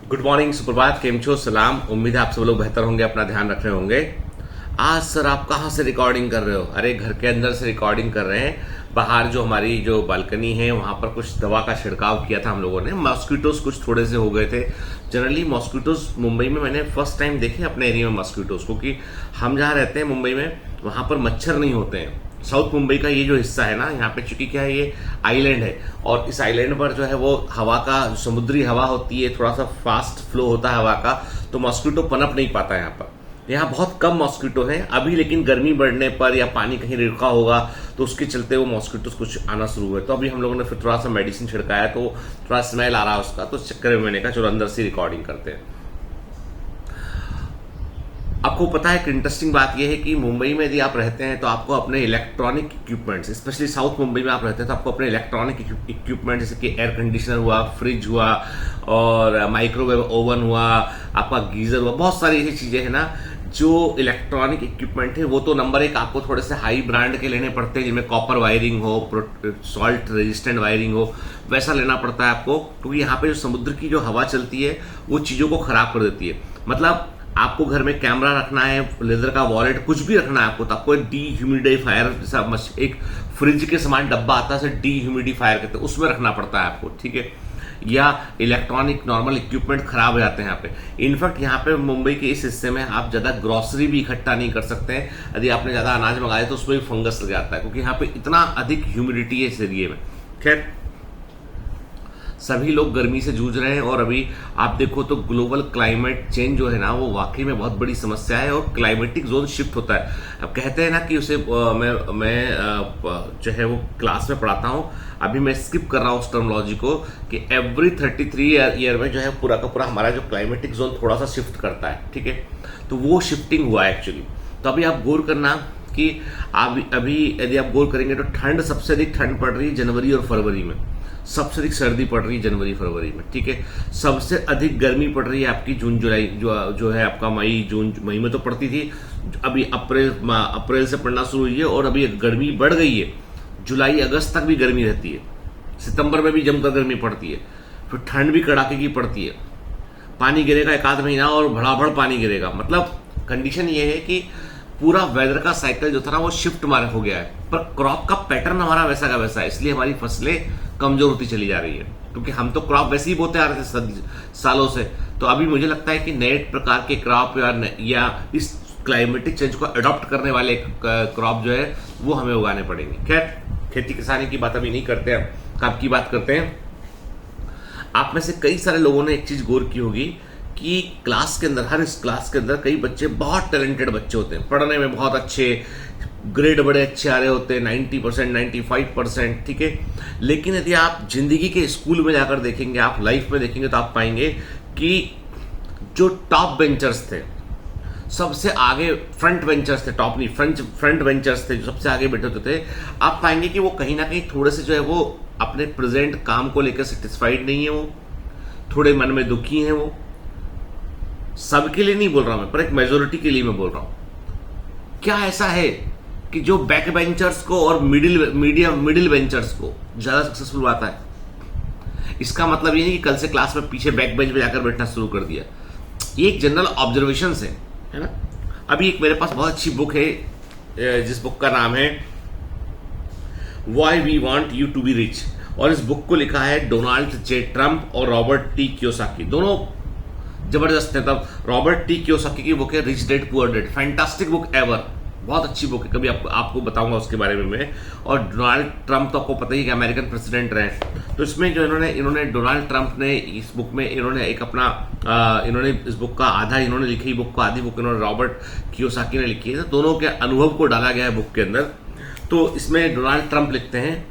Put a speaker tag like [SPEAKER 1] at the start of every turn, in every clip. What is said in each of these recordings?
[SPEAKER 1] Good morning, सुप्रभात, केम छो, सलाम। उम्मीद है आप सब लोग बेहतर होंगे, अपना ध्यान रख रहे होंगे। आज सर आप कहाँ से रिकॉर्डिंग कर रहे हो? अरे घर के अंदर से रिकॉर्डिंग कर रहे हैं। बाहर जो हमारी जो बालकनी है वहां पर कुछ दवा का छिड़काव किया था हम लोगों ने। मॉस्किटोज कुछ थोड़े से हो गए थे। जनरली मॉस्किटोज मुंबई में मैंने फर्स्ट टाइम देखे अपने एरिया में मॉस्किटोज, क्योंकि हम जहाँ रहते हैं मुंबई में वहां पर मच्छर नहीं होते हैं। साउथ मुंबई का ये जो हिस्सा है ना, यहाँ पे चूंकि क्या है, ये आइलैंड है और इस आइलैंड पर जो है वो हवा का, समुद्री हवा होती है, थोड़ा सा फास्ट फ्लो होता है हवा का, तो मॉस्किटो पनप नहीं पाता यहाँ पर। यहाँ बहुत कम मॉस्किटो हैं अभी, लेकिन गर्मी बढ़ने पर या पानी कहीं रुका होगा तो उसके चलते वो मॉस्किटोस कुछ आना शुरू हुए। तो अभी हम लोगों ने फिर थोड़ा सा मेडिसिन छिड़काया, तो थोड़ा स्मेल आ रहा है उसका, तो इस चक्कर में मैंने कहा चलो अंदर से रिकॉर्डिंग करते हैं। आपको पता है कि इंटरेस्टिंग बात यह है कि मुंबई में यदि आप रहते हैं तो आपको अपने electronic equipments, specially south Mumbai में आप रहते हैं तो आपको अपने इलेक्ट्रॉनिक इक्विपमेंट जैसे कि एयर कंडीशनर हुआ, फ्रिज हुआ और माइक्रोवेव ओवन हुआ, आपका गीजर हुआ, बहुत सारी ऐसी चीजें हैं ना जो इलेक्ट्रॉनिक इक्विपमेंट है। वो तो नंबर एक आपको थोड़े से हाई ब्रांड के लेने पड़ते हैं, जिनमें कॉपर वायरिंग हो, सॉल्ट रेजिस्टेंट वायरिंग हो, वैसा लेना पड़ता है आपको, क्योंकि यहाँ पे जो समुद्र की जो हवा चलती है वो चीजों को खराब कर देती है। मतलब आपको घर में कैमरा रखना है, लेदर का वॉलेट, कुछ भी रखना है आपको, तो आपको एक डीह्यूमिडिफायर जैसा एक फ्रिज के समान डब्बा आता है, डीह्यूमिडिफायर कहते हैं, उसमें रखना पड़ता है आपको, ठीक है। या इलेक्ट्रॉनिक नॉर्मल इक्विपमेंट खराब हो जाते हैं यहाँ पे। इनफैक्ट यहाँ पे मुंबई के इस हिस्से में आप ज्यादा ग्रोसरी भी इकट्ठा नहीं कर सकते हैं। यदि आपने ज्यादा अनाज मंगाया तो उसमें भी फंगस लग जाता है, क्योंकि यहाँ पे इतना अधिक ह्यूमिडिटी है इस एरिए में। खैर, सभी लोग गर्मी से जूझ रहे हैं और अभी आप देखो तो ग्लोबल क्लाइमेट चेंज जो है ना, वो वाकई में बहुत बड़ी समस्या है और क्लाइमेटिक जोन शिफ्ट होता है। अब कहते हैं ना कि उसे मैं जो है वो क्लास में पढ़ाता हूँ, अभी मैं स्किप कर रहा हूँ उस टर्मोलॉजी को, कि एवरी 33 ईयर में जो है पूरा का पूरा हमारा जो क्लाइमेटिक जोन थोड़ा सा शिफ्ट करता है, ठीक है। तो वो शिफ्टिंग हुआ है एक्चुअली। तो अभी आप गौर करना कि अभी यदि आप गौर करेंगे तो ठंड, सबसे अधिक ठंड पड़ रही है जनवरी और फरवरी में, सबसे अधिक सर्दी पड़ रही है जनवरी फरवरी में, ठीक है। सबसे अधिक गर्मी पड़ रही है आपकी जून जुलाई, जो है आपका मई में तो पड़ती थी, अभी अप्रैल से पड़ना शुरू हुई है और अभी गर्मी बढ़ गई है। जुलाई अगस्त तक भी गर्मी रहती है, सितंबर में भी जमकर गर्मी पड़ती है, फिर ठंड भी कड़ाके की पड़ती है। पानी गिरेगा एक आध महीना और भड़ाभड़ पानी गिरेगा। मतलब कंडीशन ये है कि पूरा वेदर का साइकिल जो था ना वो शिफ्ट मार हो गया है, पर क्रॉप का पैटर्न हमारा वैसा का वैसा है, इसलिए हमारी फसलें कमजोर होती चली जा रही है, क्योंकि हम तो क्रॉप वैसे ही बोते आ रहे थे सालों से। तो अभी मुझे लगता है कि नए प्रकार के क्रॉप या इस क्लाइमेटिक चेंज को अडॉप्ट करने वाले क्रॉप जो है वो हमें उगाने पड़ेंगे। खैर, खेती किसानी की बात अभी नहीं करते हैं, काम की बात करते हैं। आप में से कई सारे लोगों ने एक चीज गौर की होगी कि क्लास के अंदर, हर इस क्लास के अंदर कई बच्चे बहुत टैलेंटेड बच्चे होते हैं, पढ़ने में बहुत अच्छे, ग्रेड बड़े अच्छे आ रहे होते हैं, 90%, 95%, ठीक है। लेकिन यदि आप जिंदगी के स्कूल में जाकर देखेंगे, आप लाइफ में देखेंगे, तो आप पाएंगे कि जो टॉप बेंचर्स थे, सबसे आगे फ्रंट बेंचर्स थे, टॉप नहीं, फ्रंट बेंचर्स थे, जो सबसे आगे बैठे होते थे, आप पाएंगे कि वो कहीं ना कहीं थोड़े से जो है वो अपने प्रेजेंट काम को लेकर सेटिस्फाइड नहीं है, वो थोड़े मन में दुखी हैं। वो सबके लिए नहीं बोल रहा मैं, पर एक मेजोरिटी के लिए मैं बोल रहा हूं। क्या ऐसा है कि जो बैक बेंचर्स को और मिडिल बेंचर्स को ज्यादा सक्सेसफुल आता है? इसका मतलब ये नहीं कि कल से क्लास में पीछे बैक बेंच पे जाकर बैठना शुरू कर दिया। ये एक जनरल ऑब्जर्वेशन है ना। अभी एक मेरे पास बहुत अच्छी बुक है, जिस बुक का नाम है why we want you to be rich, और इस बुक को लिखा है डोनाल्ड जे ट्रम्प और रॉबर्ट टी कियोसाकी। दोनों जबरदस्त है। तब रॉबर्ट टी कियोसाकी की बुक है rich dad poor dad, fantastic book ever, बहुत अच्छी बुक है, कभी आपको बताऊंगा उसके बारे में मैं। और डोनाल्ड ट्रंप तो आपको पता ही है कि अमेरिकन प्रेसिडेंट रहे, तो इसमें जो इन्होंने डोनाल्ड ट्रंप ने इस बुक में इन्होंने एक अपना इन्होंने इस बुक का आधा इन्होंने लिखी बुक का, आधी बुक इन्होंने रॉबर्ट कियोसाकी ने लिखी है। तो दोनों के अनुभव को डाला गया है बुक के अंदर। तो इसमें डोनाल्ड ट्रंप लिखते हैं,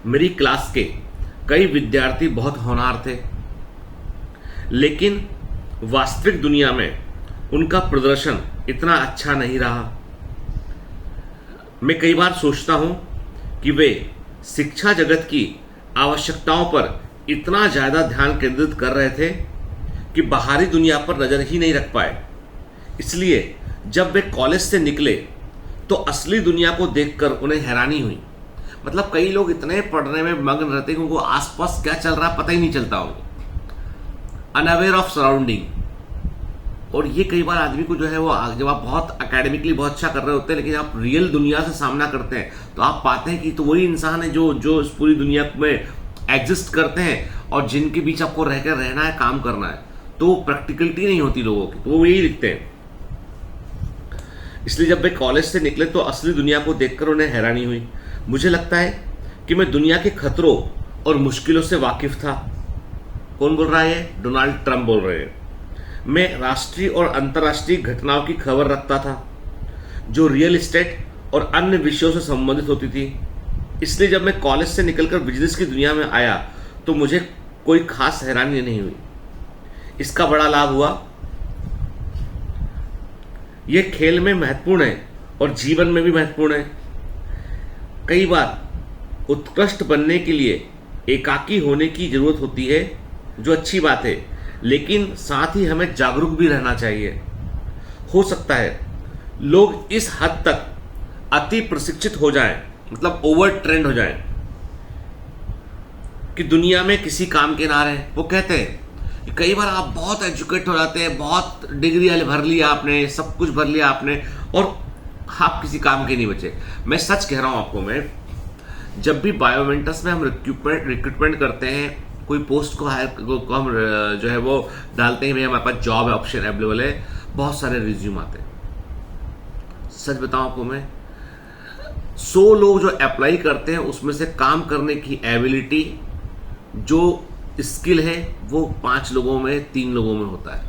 [SPEAKER 1] मेरी क्लास के कई विद्यार्थी बहुत होनहार थे, लेकिन वास्तविक दुनिया में उनका प्रदर्शन इतना अच्छा नहीं रहा। मैं कई बार सोचता हूं कि वे शिक्षा जगत की आवश्यकताओं पर इतना ज्यादा ध्यान केंद्रित कर रहे थे कि बाहरी दुनिया पर नजर ही नहीं रख पाए। इसलिए जब वे कॉलेज से निकले तो असली दुनिया को देखकर उन्हें हैरानी हुई। मतलब कई लोग इतने पढ़ने में मग्न रहते हैं कि उनको आसपास क्या चल रहा है पता ही नहीं चलता उनको। Unaware of surrounding. और ये कई बार आदमी को जो है वो जब आप बहुत एकेडमिकली बहुत अच्छा कर रहे होते हैं, लेकिन आप रियल दुनिया से सामना करते हैं तो आप पाते हैं कि तो वही इंसान है जो इस पूरी दुनिया में एग्जिस्ट करते हैं और जिनके बीच आपको रहकर रहना है, काम करना है, तो प्रैक्टिकलिटी नहीं होती लोगों की, तो वो यही दिखते हैं। इसलिए जब वे कॉलेज से निकले तो असली दुनिया को देखकर उन्हें हैरानी हुई। मुझे लगता है कि मैं दुनिया के खतरों और मुश्किलों से वाकिफ था। कौन बोल रहा है? डोनाल्ड ट्रंप बोल रहे हैं। मैं राष्ट्रीय और अंतर्राष्ट्रीय घटनाओं की खबर रखता था जो रियल एस्टेट और अन्य विषयों से संबंधित होती थी। इसलिए जब मैं कॉलेज से निकलकर बिजनेस की दुनिया में आया तो मुझे कोई खास हैरानी नहीं हुई। इसका बड़ा लाभ हुआ। यह खेल में महत्वपूर्ण है और जीवन में भी महत्वपूर्ण है। कई बार उत्कृष्ट बनने के लिए एकाकी होने की जरूरत होती है, जो अच्छी बात है, लेकिन साथ ही हमें जागरूक भी रहना चाहिए। हो सकता है लोग इस हद तक अति प्रशिक्षित हो जाएं, मतलब ओवर ट्रेंड हो जाएं, कि दुनिया में किसी काम के ना रहें। वो कहते हैं कि कई बार आप बहुत एजुकेट हो जाते हैं, बहुत डिग्री भर लिया आपने, सब कुछ भर लिया आपने, और आप किसी काम के नहीं बचे। मैं सच कह रहा हूं आपको। मैं जब भी बायोमेंटस में हम रिक्रूटमेंट करते हैं, कोई पोस्ट को हम जो है वो डालते हैं, भाई हमारे पास जॉब है, ऑप्शन अवेलेबल है, बहुत सारे रिज्यूम आते हैं। सच बताऊं आपको, मैं 100 लोग जो अप्लाई करते हैं उसमें से काम करने की एबिलिटी, जो स्किल है, वो 5 लोगों में, 3 लोगों में होता है।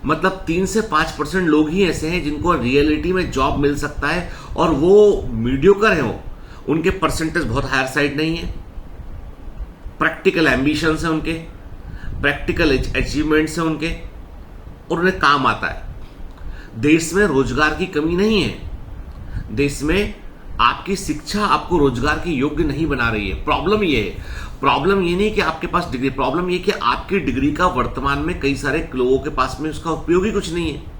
[SPEAKER 1] मतलब 3 से 5% लोग ही ऐसे हैं जिनको रियलिटी में जॉब मिल सकता है, और वो मीडियोकर हैं, उनके परसेंटेज बहुत हायर साइड नहीं है। प्रैक्टिकल एम्बिशंस हैं उनके, प्रैक्टिकल अचीवमेंट्स हैं उनके, और उन्हें काम आता है। देश में रोजगार की कमी नहीं है। देश में आपकी शिक्षा आपको रोजगार के योग्य नहीं बना रही है। प्रॉब्लम ये है, प्रॉब्लम ये नहीं कि आपके पास डिग्री, प्रॉब्लम ये कि आपकी डिग्री का वर्तमान में कई सारे लोगों के पास में उसका उपयोग ही कुछ नहीं है।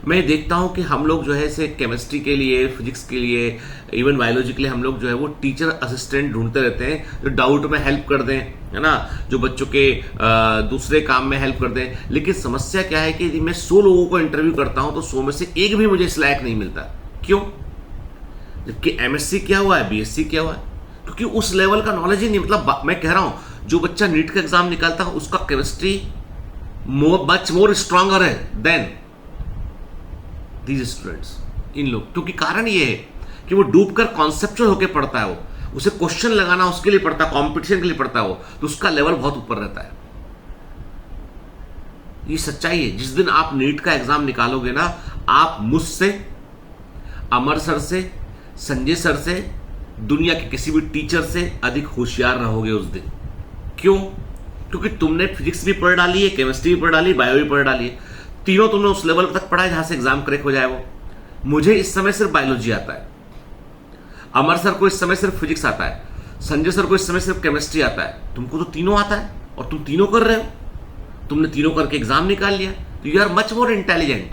[SPEAKER 1] मैं देखता हूं कि हम लोग जो है से केमिस्ट्री के लिए, फिजिक्स के लिए, इवन बायोलॉजी के लिए हम लोग जो है वो टीचर असिस्टेंट ढूंढते रहते हैं, जो डाउट में हेल्प कर दें, है ना, जो बच्चों के दूसरे काम में हेल्प कर दें। लेकिन समस्या क्या है कि यदि मैं 100 लोगों को इंटरव्यू करता हूं तो 100 में से एक भी मुझे इस लायक नहीं मिलता। क्यों? जबकि एमएससी किया हुआ है, बीएससी किया हुआ है, क्योंकि उस लेवल का नॉलेज ही नहीं। मतलब मैं कह रहा हूं, जो बच्चा नीट का एग्जाम निकालता है उसका केमिस्ट्री मच मोर स्ट्रांगर है देन दीज स्टूडेंट्स, इन लोग। क्योंकि कारण ये है कि वो डूबकर कॉन्सेप्चुअल होकर पढ़ता है, वो उसे क्वेश्चन लगाना उसके लिए पढ़ता है, कॉम्पिटिशन के लिए पढ़ता है, वो तो उसका लेवल बहुत ऊपर रहता है। ये सच्चाई है। जिस दिन आप नीट का एग्जाम निकालोगे ना, आप मुझसे, अमर सर से, संजय सर से, दुनिया के किसी भी टीचर से अधिक होशियार रहोगे उस दिन। क्यों? क्योंकि तुमने फिजिक्स भी पढ़ डाली है, केमिस्ट्री भी पढ़ डाली, बायो भी पढ़ डाली है, तीनों तुमने उस लेवल तक पढ़ा है जहां से एग्जाम क्रैक हो जाए। वो मुझे इस समय सिर्फ बायोलॉजी आता है, अमर सर को इस समय सिर्फ फिजिक्स आता है, संजय सर को इस समय सिर्फ केमिस्ट्री आता है। तुमको तो तीनों आता है और तुम तीनों कर रहे हो। तुमने तीनों करके एग्जाम निकाल लिया, तो you are much more intelligent.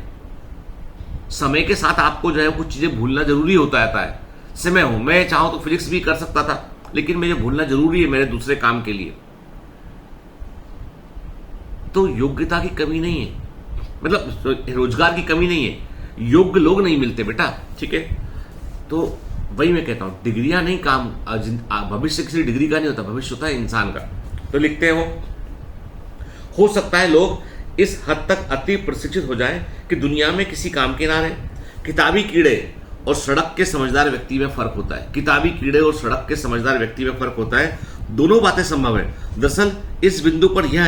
[SPEAKER 1] समय के साथ आपको जो है कुछ चीजें भूलना जरूरी होता रहता है। जैसे मैं हूं, मैं चाहूं तो फिजिक्स भी कर सकता था, लेकिन मुझे भूलना जरूरी है मेरे दूसरे काम के लिए। तो योग्यता की कमी नहीं है, मतलब रोजगार की कमी नहीं है, योग्य लोग नहीं मिलते बेटा, ठीक है। तो वही मैं कहता हूं, डिग्रियां नहीं काम, भविष्य किसी डिग्री का नहीं होता, भविष्य होता है इंसान का। तो लिखते हैं वो, हो सकता है लोग इस हद तक अति प्रशिक्षित हो जाएं कि दुनिया में किसी काम के ना रहे। किताबी कीड़े और सड़क के समझदार व्यक्ति में फर्क होता है। किताबी कीड़े और सड़क के समझदार व्यक्ति में फर्क होता है। दोनों बातें संभव है। दरअसल इस बिंदु पर यह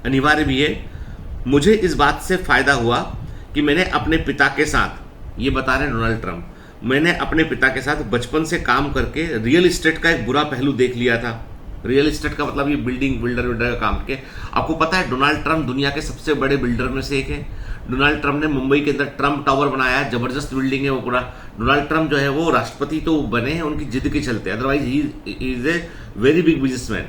[SPEAKER 1] अनिवार्य भी है। मुझे इस बात से फायदा हुआ कि मैंने अपने पिता के साथ, ये बता रहे हैं डोनाल्ड ट्रंप, मैंने अपने पिता के साथ बचपन से काम करके रियल एस्टेट का एक बुरा पहलू देख लिया था। रियल एस्टेट का मतलब ये बिल्डर का काम के। आपको पता है डोनाल्ड ट्रंप दुनिया के सबसे बड़े बिल्डर में से एक है। डोनाल्ड ट्रंप ने मुंबई के अंदर ट्रंप टावर बनाया है, जबरदस्त बिल्डिंग है वो पूरा। डोनाल्ड ट्रंप जो है वो राष्ट्रपति तो बने हैं उनकी जिद के चलते, otherwise he is a very big businessman.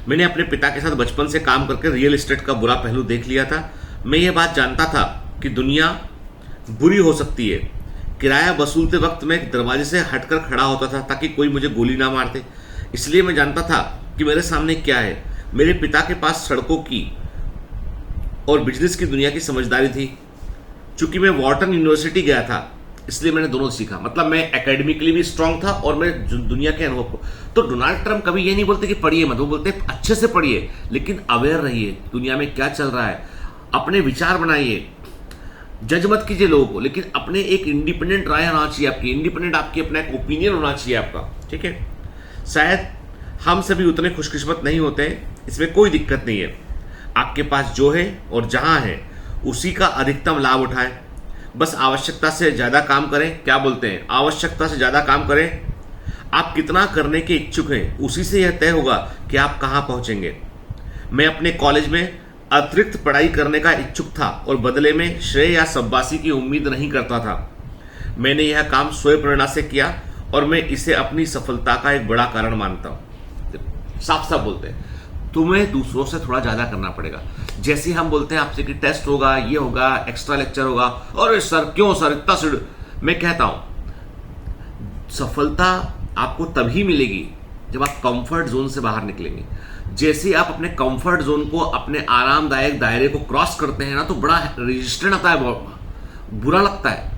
[SPEAKER 1] मैंने अपने पिता के साथ बचपन से काम करके रियल एस्टेट का बुरा पहलू देख लिया था। मैं ये बात जानता था कि दुनिया बुरी हो सकती है। किराया वसूलते वक्त मैं दरवाजे से हटकर खड़ा होता था ताकि कोई मुझे गोली ना मार दे। इसलिए मैं जानता था कि मेरे सामने क्या है। मेरे पिता के पास सड़कों की और बिजनेस की दुनिया की समझदारी थी। चूंकि मैं वॉर्टन यूनिवर्सिटी गया था, इसलिए मैंने दोनों सीखा। मतलब मैं एकेडमिकली भी स्ट्रांग था और मैं दुनिया के अनुभव को। तो डोनाल्ड ट्रंप कभी ये नहीं बोलते कि पढ़िए मत, वो बोलते अच्छे से पढ़िए, लेकिन अवेयर रहिए दुनिया में क्या चल रहा है, अपने विचार बनाइए, जज मत कीजिए लोगों को, लेकिन अपने एक इंडिपेंडेंट राय होना चाहिए आपकी, इंडिपेंडेंट आपकी अपना एक ओपिनियन होना चाहिए आपका, ठीक है। शायद हम सभी उतने खुशकिस्मत नहीं होते, इसमें कोई दिक्कत नहीं है। आपके पास जो है और जहां है उसी का अधिकतम लाभ उठाएं। बस आवश्यकता से ज्यादा काम करें। क्या बोलते हैं, आवश्यकता से ज्यादा काम करें। आप कितना करने के इच्छुक हैं उसी से यह तय होगा कि आप कहां पहुंचेंगे। मैं अपने कॉलेज में अतिरिक्त पढ़ाई करने का इच्छुक था और बदले में श्रेय या शाबाशी की उम्मीद नहीं करता था। मैंने यह काम स्वयं प्रेरणा से किया और मैं इसे अपनी सफलता का एक बड़ा कारण मानता हूं। साफ साफ बोलते हैं, तुम्हें दूसरों से थोड़ा ज्यादा करना पड़ेगा। जैसे हम बोलते हैं आपसे कि टेस्ट होगा, ये होगा, एक्स्ट्रा लेक्चर होगा, और सर क्यों सर इतना सिड़। मैं कहता हूं सफलता आपको तभी मिलेगी जब आप कंफर्ट जोन से बाहर निकलेंगे। जैसे आप अपने कंफर्ट जोन को, अपने आरामदायक दायरे को क्रॉस करते हैं ना, तो बड़ा रेजिस्टेंट आता है, बुरा लगता है,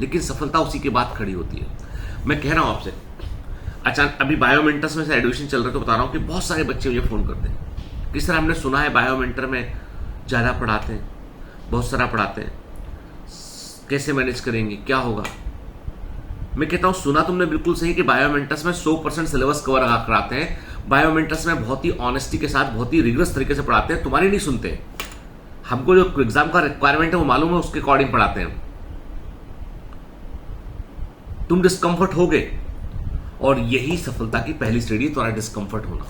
[SPEAKER 1] लेकिन सफलता उसी के बाद खड़ी होती है। मैं कह रहा हूं आपसे, अचानक अभी बायोमेंटर्स में से एडमिशन चल रहा है, तो बता रहा हूं कि बहुत सारे बच्चे मुझे फोन करते हैं, किस तरह हमने सुना है बायोमेंटर में ज़्यादा पढ़ाते हैं, बहुत सारा पढ़ाते हैं, कैसे मैनेज करेंगे, क्या होगा। मैं कहता हूं सुना तुमने बिल्कुल सही कि बायोमेंटर्स में 100% सिलेबस कवर कराते हैं। बायोमेंटर्स में बहुत ही ऑनेस्टी के साथ, बहुत ही रिगरस तरीके से पढ़ाते हैं, तुम्हारी नहीं सुनते। हमको जो एग्जाम का रिक्वायरमेंट है वो मालूम है, उसके अकॉर्डिंग पढ़ाते हैं। तुम डिस्कम्फर्ट हो गए, और यही सफलता की पहली सीढ़ी, तुम्हारा डिस्कम्फर्ट होना।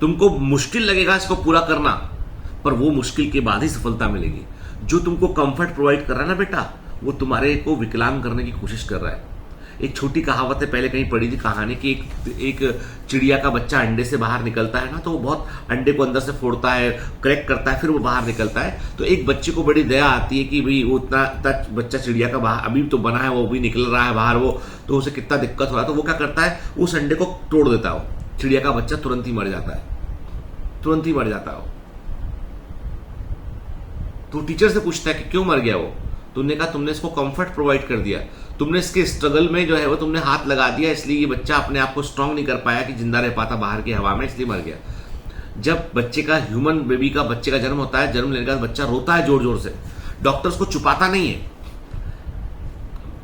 [SPEAKER 1] तुमको मुश्किल लगेगा इसको पूरा करना, पर वो मुश्किल के बाद ही सफलता मिलेगी। जो तुमको कंफर्ट प्रोवाइड कर रहा है ना बेटा, वो तुम्हारे को विकलांग करने की कोशिश कर रहा है। एक छोटी कहावत है, पहले कहीं पढ़ी थी कहानी कि एक चिड़िया का बच्चा अंडे से बाहर निकलता है ना, तो वो बहुत अंडे को अंदर से फोड़ता है, क्रैक करता है, फिर वो बाहर निकलता है। तो एक बच्चे को बड़ी दया आती है कि भाई वो इतना बच्चा चिड़िया का बाहर अभी तो बना है, वो भी निकल रहा है बाहर, वो तो उसे कितना दिक्कत हो रहा है। तो वो क्या करता है, उस अंडे को तोड़ देता है। चिड़िया का बच्चा तुरंत ही मर जाता है, तुरंत ही मर जाता है। तो टीचर से पूछता है कि क्यों मर गया वो। तुमने कहा तुमने इसको कंफर्ट प्रोवाइड कर दिया, तुमने इसके स्ट्रगल में जो है वो तुमने हाथ लगा दिया, इसलिए ये बच्चा अपने आप को स्ट्रांग नहीं कर पाया कि जिंदा रह पाता बाहर की हवा में, इसलिए मर गया। जब बच्चे का, ह्यूमन बेबी का, बच्चे का जन्म होता है, जन्म लेने का बच्चा रोता है जोर जोर से, डॉक्टर उसको छुपाता नहीं है।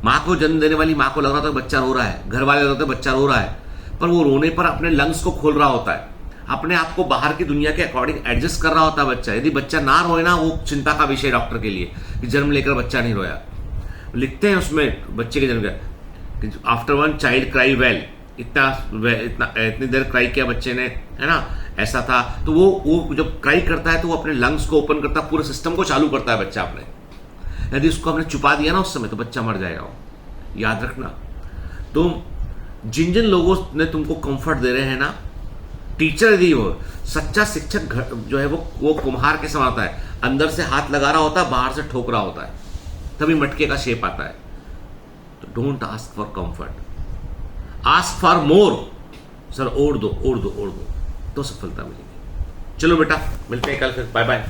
[SPEAKER 1] माँ को जन्म देने वाली माँ को लग रहा था बच्चा रो रहा है, घर वाले लग रहा था बच्चा रो रहा है, पर वो रोने पर अपने लंग्स को खोल रहा होता है, अपने आप को बाहर की दुनिया के अकॉर्डिंग एडजस्ट कर रहा होता है बच्चा। यदि बच्चा ना रोए ना, वो चिंता का विषय डॉक्टर के लिए कि जन्म लेकर बच्चा नहीं रोया। लिखते हैं उसमें बच्चे के जन्म का, after one child cry well, इतनी देर क्राई किया बच्चे ने, है ना, ऐसा था। तो वो जब क्राई करता है तो वो अपने लंग्स को ओपन करता है, पूरे सिस्टम को चालू करता है बच्चा अपने। यदि उसको हमने छुपा दिया ना उस समय, तो बच्चा मर जाएगा। वो याद रखना। तो जिन जिन लोगों ने तुमको कंफर्ट दे रहे हैं ना, टीचर यदि वो सच्चा शिक्षक जो है वो कुम्हार के समान होता है, अंदर से हाथ लगा रहा होता है, बाहर से ठोक रहा होता है, तभी मटके का शेप आता है। तो don't ask for comfort, ask for more. Sir और दो, तो सफलता मिलेगी। चलो बेटा, मिलते हैं कल फिर, बाय बाय।